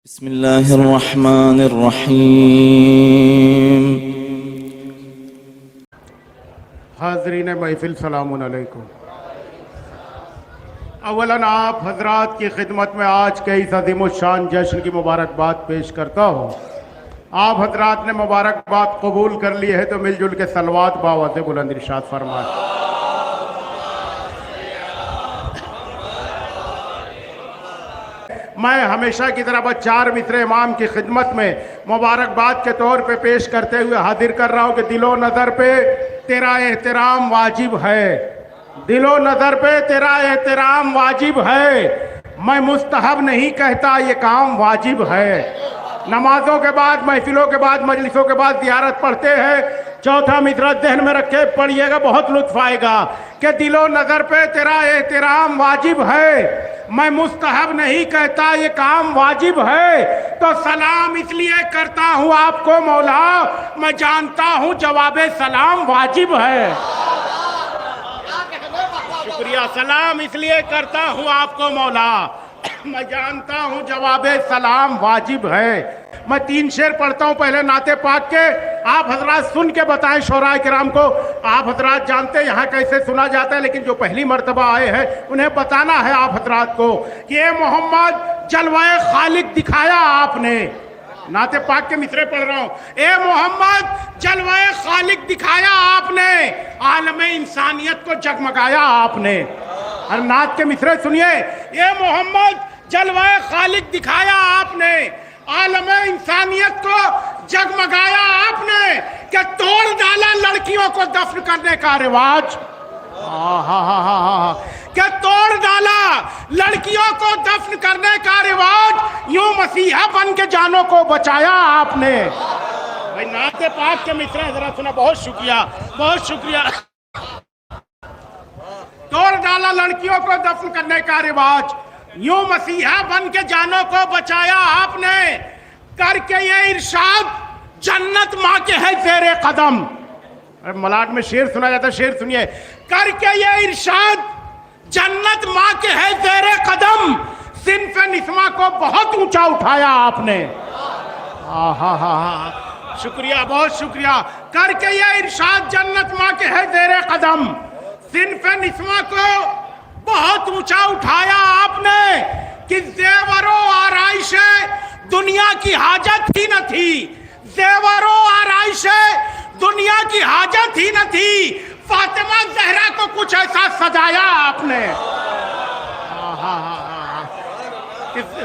बिस्मिल्लाहिर्रहमानिर्रहीम। हाज़रीन महफिल सलामुन अलैकुम। अवलन आप हजरात की खिदमत में आज के इस अज़ीमुश्शान जश्न की मुबारकबाद पेश करता हूँ। आप हजरात ने मुबारकबाद कबूल कर ली है तो मिलजुल के सलवात बावज़ बुलंद इरशाद फरमाए। मैं हमेशा की तरह बस चार मिसरे इमाम की खिदमत में मुबारकबाद के तौर पे पेश करते हुए हाजिर कर रहा हूँ कि दिलो नज़र पे तेरा एहतराम वाजिब है, दिलो नज़र पे तेरा एहतराम वाजिब है। मैं मुस्तहब नहीं कहता, ये काम वाजिब है। नमाजों के बाद, महफिलों के बाद, मजलिसों के बाद ज़ियारत पढ़ते हैं। चौथा मिसरा ज़हन में रखे पढ़िएगा, बहुत लुत्फ आएगा कि दिलो नज़र पे तेरा एहतराम वाजिब है। मैं मुस्तहब नहीं कहता, ये काम वाजिब है। तो सलाम इसलिए करता हूँ आपको मौला, मैं जानता हूँ जवाबे सलाम वाजिब है। शुक्रिया। सलाम इसलिए करता हूँ आपको मौला, मैं जानता हूँ जवाबे सलाम वाजिब है। मैं तीन शेर पढ़ता हूँ पहले नाते पाक के, आप हजरात सुन के बताएं शोराए किराम को। आप हजरात जानते हैं यहाँ कैसे सुना जाता है, लेकिन जो पहली मर्तबा आए हैं उन्हें बताना है आप हजरात को कि ये मोहम्मद जलवाए खालिक दिखाया आपने। नाते पाक के मिसरे पढ़ रहा हूँ। ए मोहम्मद जलवाए खालिक दिखाया आपने, आलमे इंसानियत को जगमगाया आपने। और नात के मिसरे सुनिए। ए मोहम्मद जलवाए खालिक दिखाया आपने, आलमे इंसानियत को जगमगाया आपने। क्या तोड़ डाला लड़कियों को दफन करने का रिवाज, क्या तोड़ डाला लड़कियों को दफन करने का रिवाज। यूं मसीहा बन के जानों को बचाया आपने। भाई नाते पाक के मिसरे जरा सुना। बहुत शुक्रिया, बहुत शुक्रिया। तोड़ डाला लड़कियों को दफन करने का रिवाज, यूं मसीहा बन के जानों को बचाया आपने। करके ये इरशाद जन्नत माँ के है तेरे कदम। मलाड में शेर सुना जाता है, शेर सुनिए। करके ये इरशाद जन्नत माँ के है तेरे कदम, सिन्फ़े निस्मा को बहुत ऊंचा उठाया आपने। शुक्रिया, बहुत शुक्रिया। करके ये इरशाद जन्नत माँ के है तेरे कदम, सिन्फ़े निस्मा को बहुत ऊंचा उठाया आपने। कि जेवरों आराइशे दुनिया की हाजत ही न थी, जेवरों आराइशे दुनिया की हाजत ही न थी। फातिमा ज़हरा को कुछ ऐसा सजाया आपने।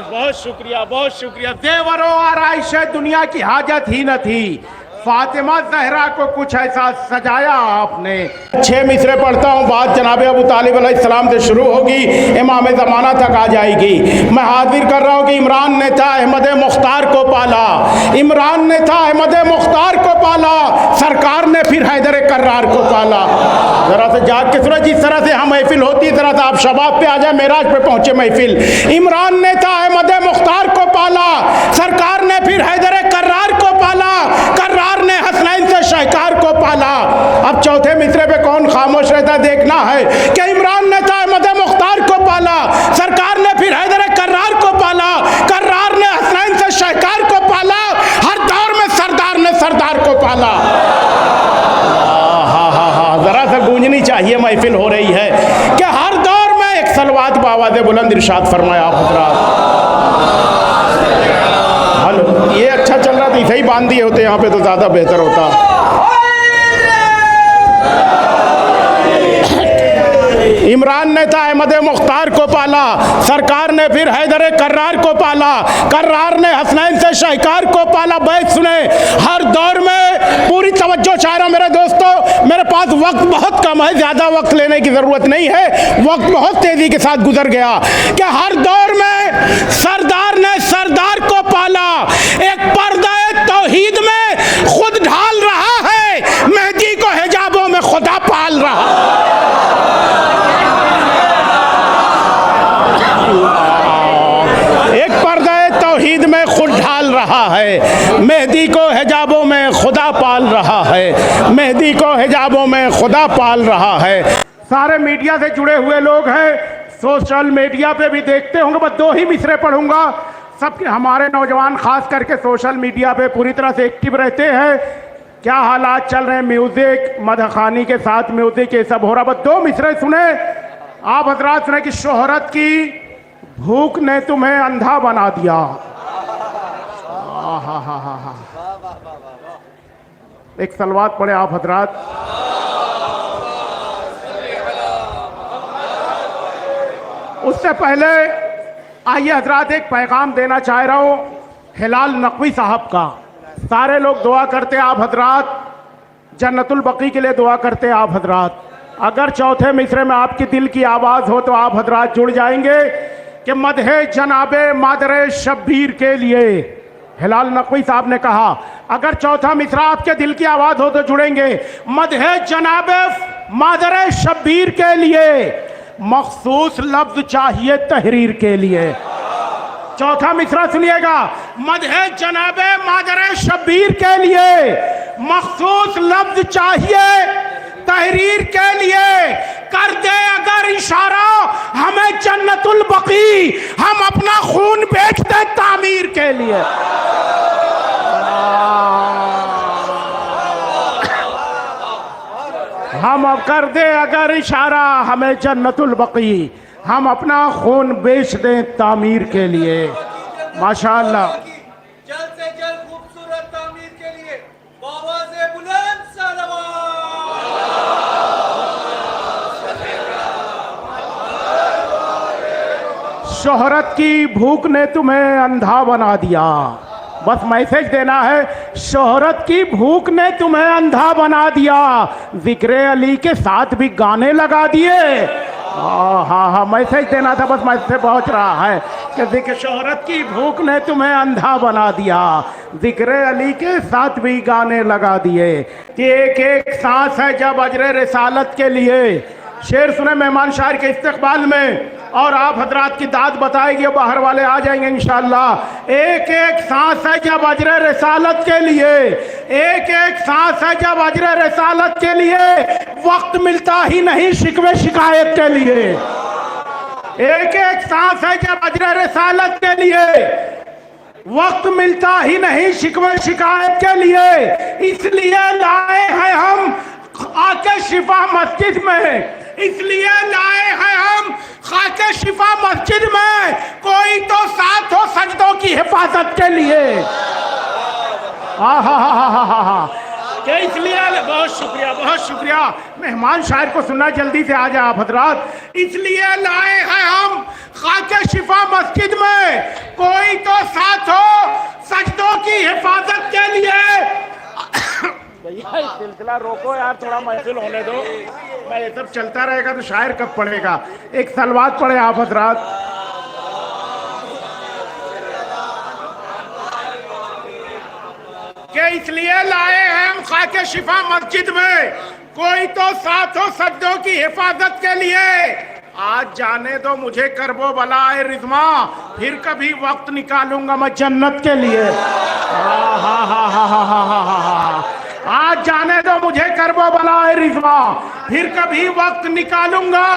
बहुत शुक्रिया, बहुत शुक्रिया। जेवरों आराइशे दुनिया की हाजत ही न थी, फातिमा ज़हरा को कुछ ऐसा सजाया आपने। 6 मिसरे पढ़ता हूँ, बात जनाब अबू तालिब अलैहिस्सलाम से शुरू होगी, इमाम ज़माना तक आ जाएगी। मैं हाजिर कर रहा हूँ कि इमरान ने था अहमद मुख्तार को पाला, इमरान ने था अहमद मुख्तार को पाला, सरकार ने फिर हैदर कर्रार को पाला। जरा से जाग के सुना, जिस तरह से हम महफिल होती है तरह से आप शबाब पे आ जाए, मेराज पे पहुंचे महफिल। इमरान ने था अहमद मुख्तार को पाला, सरकार ने फिर हैदर कर्रार को पाला, कर्रार ने हसनैन से शाहकार को पाला। अब चौथे मिसरे पे कौन खामोश रहता देखना है कि इमरान ने था अहमद मुख्तार को पाला, सरकार ने फिर हैदर कर्रार को पाला, कर्रार ने हसनैन से शाहकार को पाला, हर दौर में सरदार ने सरदार को पाला। जरा सा गूंजनी चाहिए, महफिल हो रही है कि हर दौर में एक सलवात बावाज़ बुलंद इरशाद फरमाया आप हज़रात। हेलो, ये अच्छा चल रहा था, इसे ही बांध दिए होते यहाँ पे तो ज़्यादा बेहतर होता। इमरान ने था अहमद मुख्तार को पाला, सरकार ने फिर हैदर कर्रार को पाला, कर्रार ने हसनैन से शाहकार को पाला। बैठ सुने, हर दौर में पूरी तवज्जो चाह रहा हूं मेरे दोस्तों, मेरे पास वक्त बहुत कम है, ज़्यादा वक्त लेने की ज़रूरत नहीं है, वक्त बहुत तेज़ी के साथ गुजर गया। कि हर दौर में सरदार ने सरदार को पाला, एक पर्दा तौहीद में खुद ढाल रहा है, मेहदी को हिजाबों में खुदा पाल रहा। एक पर्दा तौहीद में खुद ढाल रहा है, मेहदी को हिजाबों में खुदा पाल रहा है, मेहदी को हिजाबों में खुदा पाल रहा है। सारे मीडिया से जुड़े हुए लोग हैं, सोशल मीडिया पे भी देखते होंगे। बस 2 ही मिसरे पढ़ूंगा। सबके हमारे नौजवान खास करके सोशल मीडिया पे पूरी तरह से एक्टिव रहते हैं। क्या हालात चल रहे हैं, म्यूजिक मदखानी के साथ म्यूजिक ये सब हो रहा। बस 2 मिसरे सुने आप हजरात, सुने कि शोहरत की भूख ने तुम्हें अंधा बना दिया। हा। एक सलवात पढ़े आप हजरात। उससे पहले आइए हजरात एक पैगाम देना चाह रहा हूं हिलाल नकवी साहब का। सारे लोग दुआ करते आप हजरात, जन्नतुल बकी के लिए दुआ करते आप हजरात। अगर चौथे मिसरे में आपकी दिल की आवाज हो तो आप हजरात जुड़ जाएंगे कि मदहे जनाबे मादरे शब्बीर के लिए। हिलाल नकवी साहब ने कहा अगर चौथा मिसरा आपके दिल की आवाज हो तो जुड़ेंगे। मदहे जनाबे मादरे शब्बीर के लिए मखसूस लफ्ज चाहिए तहरीर के लिए। चौथा मिसरा सुनिएगा, मदहे जनाबे मादरे शब्बीर के लिए मखसूस लफ्ज चाहिए तहरीर के लिए। कर दे अगर इशारा हमें जन्नतुल बकी, हम अपना खून बेच दे तामीर के लिए। हम अब कर दे अगर इशारा हमें जन्नतुल बकी, हम अपना खून बेच दें तामीर के लिए। माशाअल्लाह, जल्द से जल्द खूबसूरत तामीर के लिए आवाज़े बुलंद सलावत। शोहरत की भूख ने तुम्हें अंधा बना दिया। बस मैसेज देना है, शोहरत की भूख ने तुम्हें अंधा बना दिया। जिक्र अली के साथ भी गाने लगा दिए। हाँ, मैसेज देना था, बस मैसेज पहुंच रहा है कि जिक्र शोहरत की भूख ने तुम्हें अंधा बना दिया। जिक्र अली के साथ भी गाने लगा दिए कि एक एक सांस है जब अजर रिसालत के लिए। शेर सुने मेहमान शायर के इस्तकबाल में, और आप हजरात की दाद बताएगी, बाहर वाले आ जाएंगे इंशाअल्लाह। एक एक सांस है जब अजर रिसालत के लिए, एक एक सांस है जब अजर रिसालत के लिए वक्त मिलता ही नहीं शिकवे शिकायत के लिए। एक एक सांस है जब अजर रिसालत के लिए वक्त मिलता ही नहीं शिकवे शिकायत के लिए। इसलिए लाए हैं हम आके शिफा मस्जिद में, इसलिए लाए हैं हम खाके शिफा मस्जिद में, कोई तो साथ हो सजदों की हिफाजत के लिए। क्या इसलिए, बहुत शुक्रिया, बहुत शुक्रिया। मेहमान शायर को सुनना, जल्दी से आ जाए आप हजरात। इसलिए लाए हैं हम खाके शिफा मस्जिद में, कोई तो साथ हो सजदों की हिफाजत के लिए। भैया इस सिलसिला रोको यार, थोड़ा महफिल होने दो। मैं ये सब चलता रहेगा तो शायर कब पढ़ेगा। एक सलवात पढ़े आप हजरात। कि इसलिए लाए हैं हम खाके शिफा मस्जिद में, कोई तो साथ हो सजदों की हिफाजत के लिए। आज जाने दो मुझे करबो बलाए रिज़वा, फिर कभी वक्त निकालूंगा मैं जन्नत के लिए। आज जाने दो मुझे करबो बलाए रिज़वा, फिर कभी वक्त निकालूंगा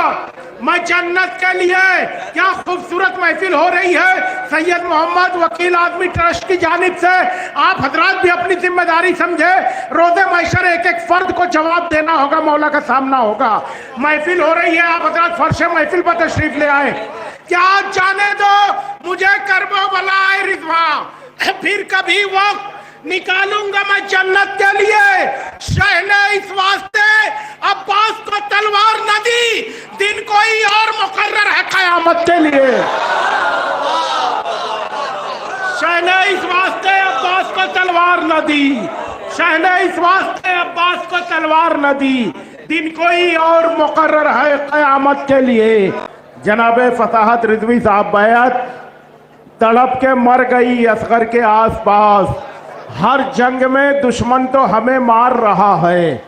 मैं जन्नत के लिए। क्या खूबसूरत महफिल हो रही है सैयद मोहम्मद वकील आजमी ट्रस्ट की जानिब से। आप हजरात भी अपनी जिम्मेदारी समझे, रोज़े महशर एक एक फर्द को जवाब देना होगा, मौला का सामना होगा। महफिल हो रही है, आप हजरात फर्शे महफिल पर तशरीफ ले आए। क्या जाने दो मुझे करबो बलाए रिज़वा, फिर कभी वक्त निकालूंगा मैं जन्नत के लिए। शहने इस वास्ते अब्बास को तलवार न दी, दिन कोई और मुकर्रर है कयामत के लिए। शहने इस वास्ते अब्बास को तलवार न दी, शहने इस वास्ते अब्बास को तलवार न दी, दिन कोई और मुकर्रर है कयामत के लिए। जनाबे फसाहत रिजवी साहब बैत तड़प के मर गई असगर के आसपास। हर जंग में दुश्मन तो हमें मार रहा है,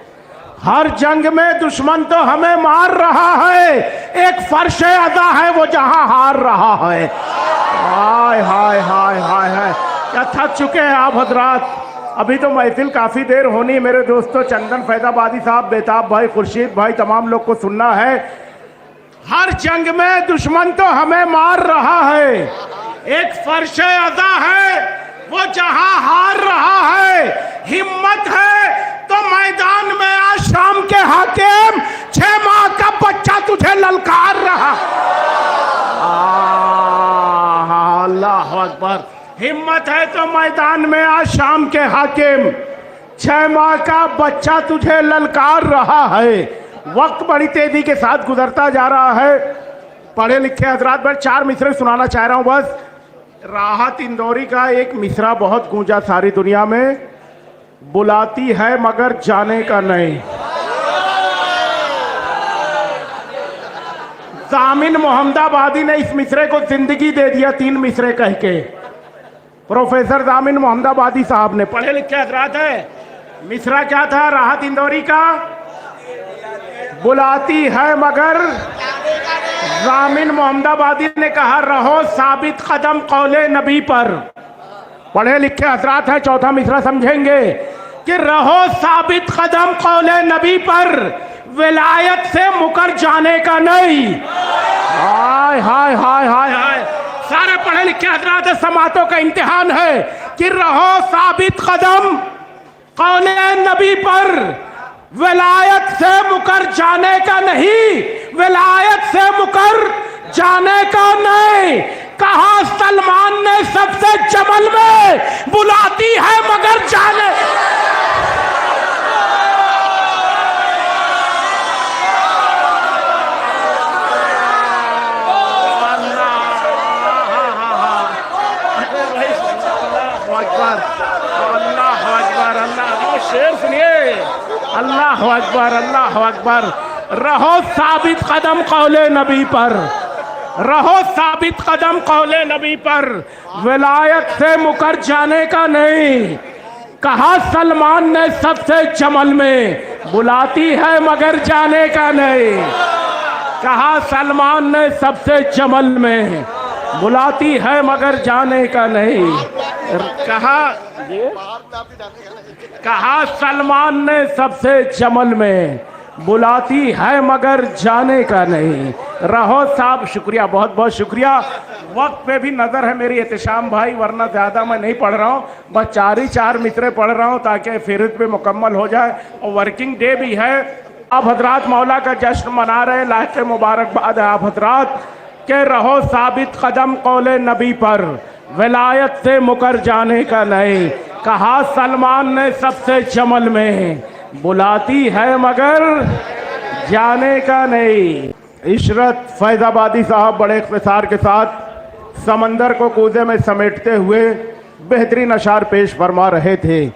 हर जंग में दुश्मन तो हमें मार रहा है, एक फर्श अदा है वो जहां हार रहा है। हाय हाय हाय हाय हाय, क्या थक चुके हैं आप हजरात। अभी तो महफिल काफ़ी देर होनी। मेरे दोस्तों चंदन फैजाबादी साहब, बेताब भाई, खुर्शीद भाई, तमाम लोग को सुनना है। हर जंग में दुश्मन तो हमें मार रहा है, एक फर्श अज़ा है वो जहां हार रहा है, हिम्मत है तो मैदान में आज शाम के हाकिम 6 माह का बच्चा तुझे ललकार रहा। अल्लाह अकबर। हिम्मत है तो मैदान में आज शाम के हाकिम 6 माह का बच्चा तुझे ललकार रहा है। वक्त बड़ी तेजी के साथ गुजरता जा रहा है। पढ़े लिखे हजरात पर 4 मिसरे सुनाना चाह रहा हूं बस। राहत इंदौरी का एक मिसरा बहुत गूंजा सारी दुनिया में, बुलाती है मगर जाने का नहीं। जामिन मोहम्मदाबादी ने इस मिसरे को जिंदगी दे दिया 3 मिसरे कह के। प्रोफेसर जामिन मोहम्मदाबादी साहब ने, पढ़े लिखे हजरात है। मिसरा क्या था राहत इंदौरी का? बुलाती है मगर। जामिन मोहम्मदाबादी ने कहा रहो साबित कदम कौले नबी पर। पढ़े लिखे हजरात है, चौथा मिसरा समझेंगे कि रहो साबित कदम कौले नबी पर, विलायत से मुकर जाने का नहीं। हाय हाय हाय हाय हाय। सारे पढ़े लिखे हजरात समातों का इम्तिहान है कि रहो साबित कदम कौले नबी पर, विलायत से मुकर जाने का नहीं, विलायत से मुकर जाने का नहीं। कहा सलमान ने सबसे जमल में, बुलाती है मगर जाने। शेर सुनिए। अल्लाह अकबर अल्लाह अकबर। रहो साबित कदम कौले नबी पर, रहो साबित कदम कौले नबी पर, विलायत से मुकर जाने का नहीं। कहा सलमान ने सबसे जमल में, बुलाती है मगर जाने का नहीं। कहा सलमान ने सबसे जमल में, बुलाती है मगर जाने का नहीं। कहा सलमान ने सबसे जमल में, बुलाती है मगर जाने का नहीं। रहो साहब, शुक्रिया, बहुत बहुत शुक्रिया। वक्त पे भी नजर है मेरी एहतशाम भाई, वरना ज्यादा मैं नहीं पढ़ रहा हूँ, बस 4 मिसरे पढ़ रहा हूँ ताकि फेहरिस्त भी मुकम्मल हो जाए। और वर्किंग डे भी है। आप हजरात मौला का जश्न मना रहे, लायक मुबारकबाद है आप हजरात के। रहो साबित कदम कौले नबी पर, विलायत से मुकर जाने का नहीं। कहा सलमान ने सबसे जमल में, बुलाती है मगर जाने का नहीं। इशरत फैजाबादी साहब बड़े इख्तिसार के साथ समंदर को कूजे में समेटते हुए बेहतरीन अशार पेश फरमा रहे थे।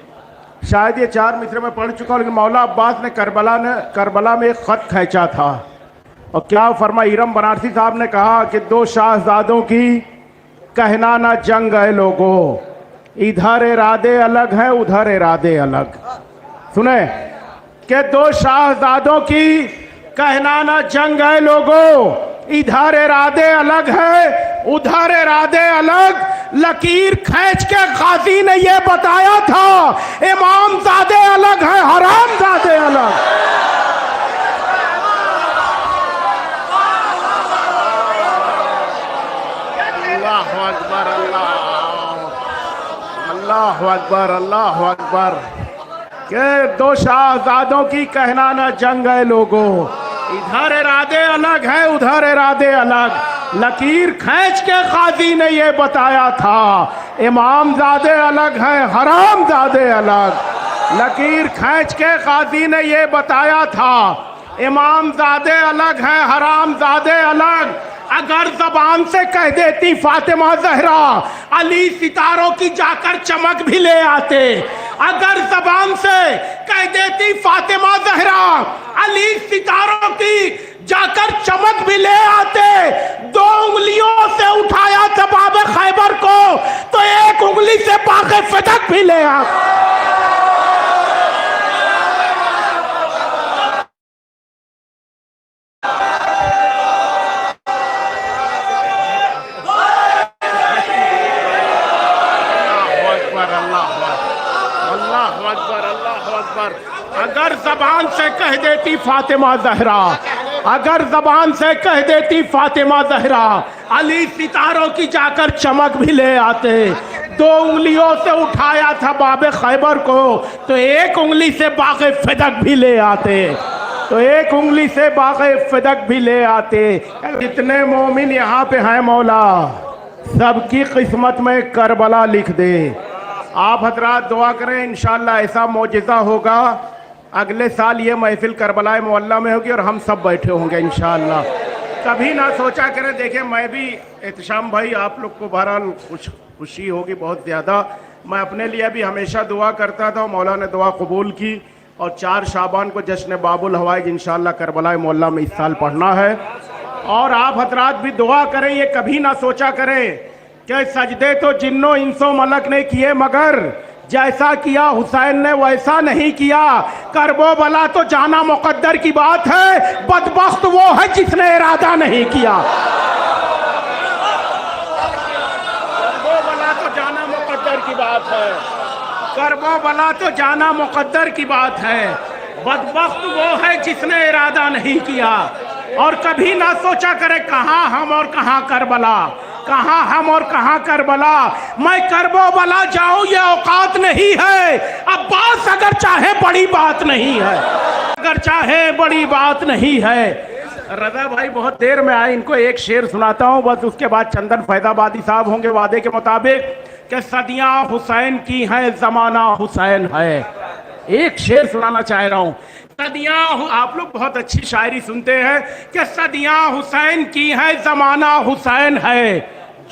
शायद ये 4 मिसरे में पढ़ चुका हूँ, लेकिन मौला अब्बास ने करबला में एक खत खींचा था। और क्या फरमा, इरम बनारसी साहब ने कहा कि 2 शाहजादों की कहना ना जंग है लोगों, इधर इरादे अलग है उधर इरादे अलग। सुने कि 2 शाहजादों की कहना ना जंग है लोगों, इधर इरादे अलग है उधर इरादे अलग। लकीर खींच के गाजी ने यह बताया था, इमाम ज़ादे अलग है हराम ज़ादे अलग। अल्लाह अकबर अल्लाह अकबर अल्लाह अकबर। के 2 शाहजादों की कहना ना जंग है लोगों, इधर इरादे अलग है उधर इरादे अलग। लकीर खींच के काजी ने ये बताया था, इमाम ज़ादे अलग है हराम ज़ादे अलग। लकीर खींच के काजी ने ये बताया था, इमाम ज़ादे अलग है हराम ज़ादे अलग। अगर जबान से कह देती फातिमा जहरा, अली सितारों की जाकर चमक भी ले आते। अगर जबान से कह देती फातिमा जहरा, अली सितारों की जाकर चमक भी ले आते। 2 उंगलियों से उठाया जबाब खैबर को, तो 1 उंगली से पाके फदक भी ले आते। अगर जबान से कह देती फातिमा जहरा, अगर जबान से कह देती फातिमा जहरा, अली सितारों की जाकर चमक भी ले आते। 2 उंगलियों से उठाया था बाबे खैबर को, तो 1 उंगली से बागे फिदक भी ले आते। तो 1 उंगली से बागे फिदक भी ले आते। जितने मोमिन यहाँ पे हैं मौला, सबकी किस्मत में करबला लिख दे। आप हजरात दुआ करें, इंशाअल्लाह ऐसा मौजिज़ा होगा, अगले साल ये महफिल करबलाए मोहल्ला में होगी और हम सब बैठे होंगे इंशाअल्लाह। कभी ना सोचा करें, देखें मैं भी एहतशाम भाई, आप लोग को बहरहाल खुशी होगी बहुत ज़्यादा। मैं अपने लिए भी हमेशा दुआ करता था, मौला ने दुआ कबूल की और 4 शाबान को जश्न बाबुल हवाइज इंशाअल्लाह करबलाए मोहल्ला में इस साल पढ़ना है। और आप हजरात भी दुआ करें, ये कभी ना सोचा करें कि सजदे तो जिन्नो इंसो मलक ने किए, मगर जैसा किया हुसैन ने वैसा नहीं किया। करबो बला तो जाना मुकद्दर की बात है, बदबख्त वो है जिसने इरादा नहीं किया। करबो बला तो जाना मुकद्दर की बात है, करबो बला तो जाना मुकद्दर की बात है, बदबख्त वो है जिसने इरादा नहीं किया। और कभी ना सोचा करे कहाँ हम और कहाँ करबला, कहाँ हम और कहाँ करबला। मैं करबो बला जाऊं ये औकात नहीं है, अब्बास अगर चाहे बड़ी बात नहीं है, अगर चाहे बड़ी बात नहीं है। रजा भाई बहुत देर में आए, इनको एक शेर सुनाता हूँ बस, उसके बाद चंदन फैदाबादी साहब होंगे वादे के मुताबिक कि सदियाँ हुसैन की हैं, जमाना हुसैन है। एक शेर सुनाना चाह रहा हूँ। सदियाँ, आप लोग बहुत अच्छी शायरी सुनते हैं कि सदियाँ हुसैन की है, जमाना हुसैन है,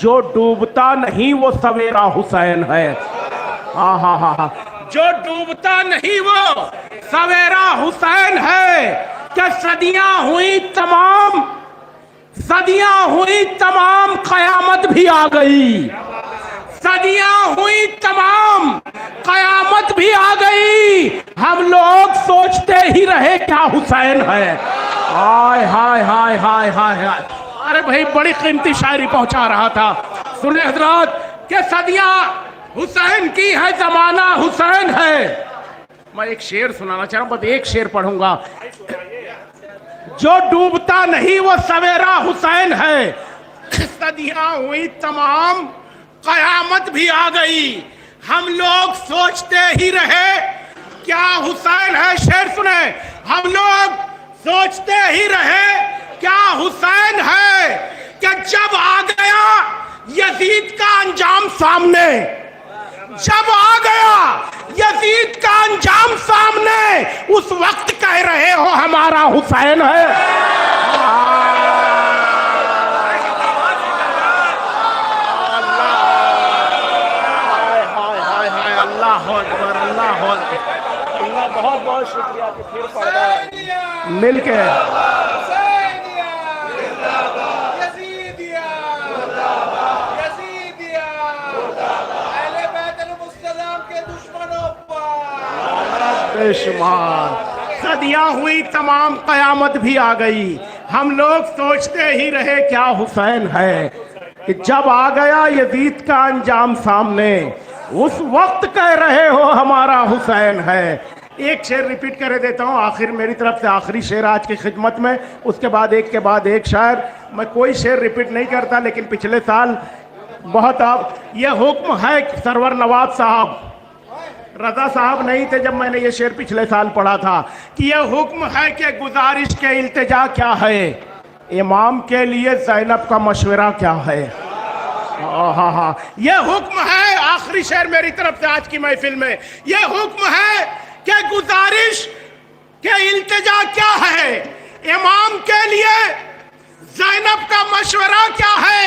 जो डूबता नहीं वो सवेरा हुसैन है। हाँ हाँ हाँ हाँ, जो डूबता नहीं वो सवेरा हुसैन है। कि सदियाँ हुई तमाम, सदियाँ हुई तमाम, कयामत भी आ गई। सदियाँ हुई तमाम, कयामत भी आ गई, हम लोग सोचते ही रहे क्या हुसैन है। हाय हाय हाय हाय हाय हाय। अरे भाई बड़ी कीमती शायरी पहुंचा रहा था। सुने हजरात कि सदियाँ हुसैन की है, जमाना हुसैन है। मैं एक शेर सुनाना चाह रहा हूँ, बस एक शेर पढ़ूंगा। जो डूबता नहीं वो सवेरा हुसैन है, सदियाँ हुई तमाम, कयामत भी आ गई, हम लोग सोचते ही रहे क्या हुसैन है। शेर सुने, हम लोग सोचते ही रहे क्या हुसैन है। कि जब आ गया यजीद का अंजाम सामने, जब आ गया यजीद का अंजाम सामने, उस वक्त कह रहे हो हमारा हुसैन है। अल्लाह बहुत बहुत शुक्रिया कि फिर पढ़ गए मिल के। बेशुमार सदियाँ हुई तमाम, कयामत भी आ गई, हम लोग सोचते ही रहे क्या हुसैन है। कि जब आ गया यजीद का अंजाम सामने, उस वक्त कह रहे हो हमारा हुसैन है। एक शेर रिपीट कर देता हूँ, आखिर मेरी तरफ से आखिरी शेर आज की खिदमत में, उसके बाद एक शायर। मैं कोई शेर रिपीट नहीं करता, लेकिन पिछले साल बहुत आप ये हुक्म है, सरवर नवाब साहब, रजा साहब नहीं थे जब मैंने ये शेर पिछले साल पढ़ा था, कि ये हुक्म है कि गुजारिश के इल्तिजा क्या है, इमाम के लिए ज़ैनब का मशवरा क्या है। हाँ हाँ, ये हुक्म है, आखिरी शेर मेरी तरफ से आज की महफिल में, ये हुक्म है कि गुजारिश के इल्तिजा क्या है, इमाम के लिए ज़ैनब का मशवरा क्या है।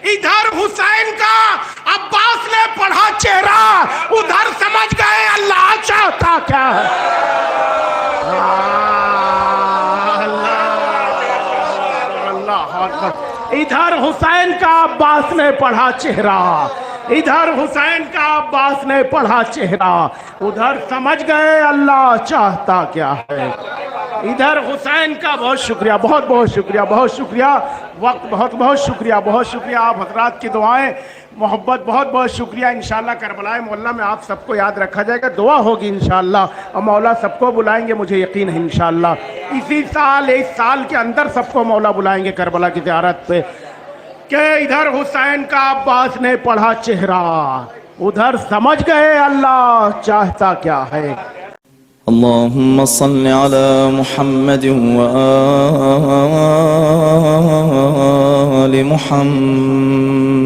इधर हुसैन का अब्बास ने पढ़ा चेहरा, उधर समझ गए अल्लाह चाहता क्या है। इधर हुसैन का अब्बास ने पढ़ा चेहरा, इधर हुसैन का अब्बास ने पढ़ा चेहरा, उधर समझ गए अल्लाह चाहता क्या है। इधर हुसैन का बहुत शुक्रिया, बहुत बहुत शुक्रिया, बहुत शुक्रिया। वक्त बहुत बहुत शुक्रिया, बहुत शुक्रिया। आप हजरात की दुआएं, मोहब्बत, बहुत बहुत शुक्रिया। इंशाल्लाह करबला मोहल्ला में आप सबको याद रखा जाएगा, दुआ होगी इंशाल्लाह, और मौला सबको बुलाएंगे, मुझे यकीन है इंशाल्लाह। इसी साल, इस साल के अंदर सबको मौला बुलाएंगे करबला की ज़ियारत पे। के इधर हुसैन का अब्बास ने पढ़ा चेहरा, उधर समझ गए अल्लाह चाहता क्या है। अल्लाहुम्मा सल्लि अला मुहम्मद व आलि मुहम्मद।